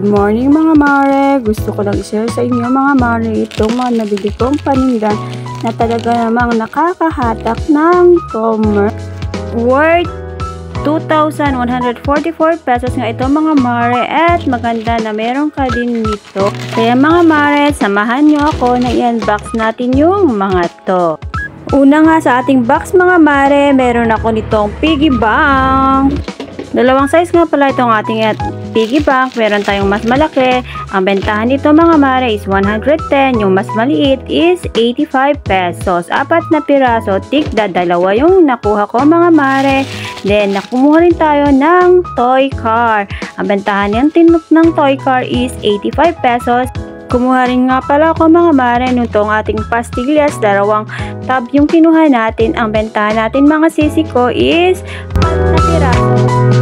Good morning mga mare! Gusto ko lang i-share sa inyo mga mare itong mga nabili kong panindan na talaga namang nakakahatak ng commerce. Worth 2,144 pesos nga ito mga mare at maganda na meron ka din nito. Kaya mga mare, samahan nyo ako na i-unbox natin yung mga to. Una nga sa ating box mga mare, meron ako nitong piggy bank. Dalawang size nga pala itong ating piggy bank. Meron tayong mas malaki. Ang bentahan nito mga mare is 110. Yung mas maliit is 85 pesos. 4 na piraso, tigda dalawa yung nakuha ko mga mare. Then, nakumuha rin tayo ng toy car. Ang bentahan ng toy car is 85 pesos. Kumuha rin nga pala ako mga mare nitong ating pastillas. Dalawang tab yung kinuha natin. Ang bentahan natin mga sisi ko is 4 na piraso,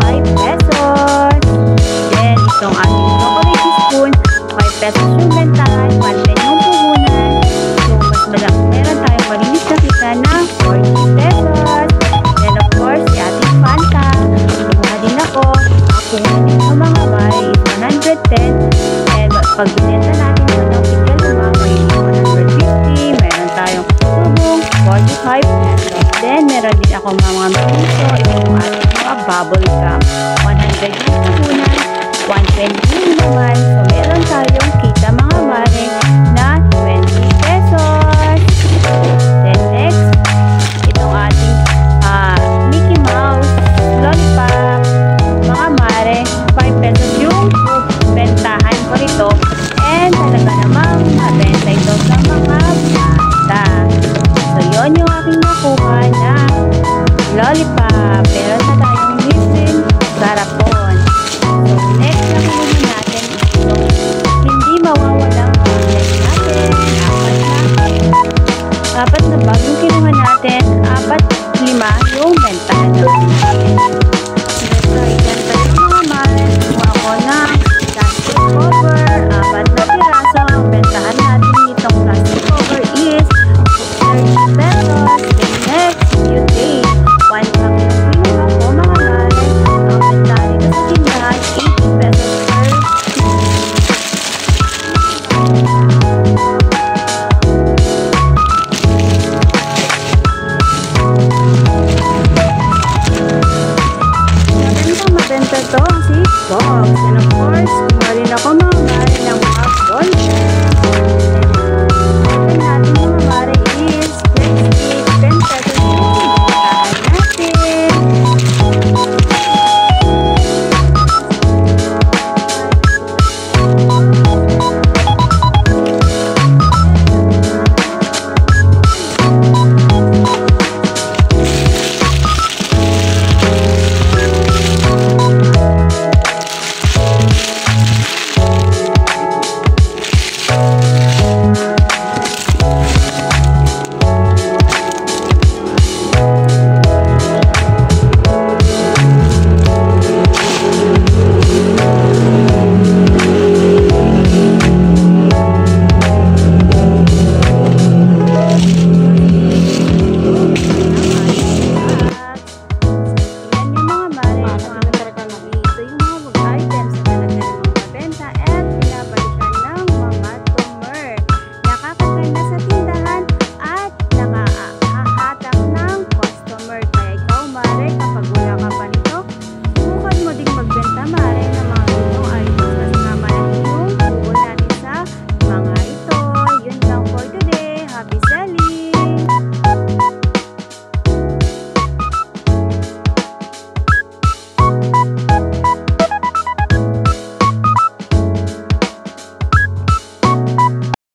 5 pesos. Then, itong ating chocolate spoon, 5 pesos yung bentahan, 110 yung puhunan. So, mas malaki. Meron tayong malinis na kita na 40 pesos. Then, of course, si ating Fanta. Kumuha din ako. Ang puhunan nito mga mare is 110. And, pag binenta natin ito ng tigil mga is 150. Meron tayong tubong, 45 pesos. Then, meron din ako mga miso. Ito yung ating mga bubble gum. 100 yung puhunan, 120 yung naman. So, meron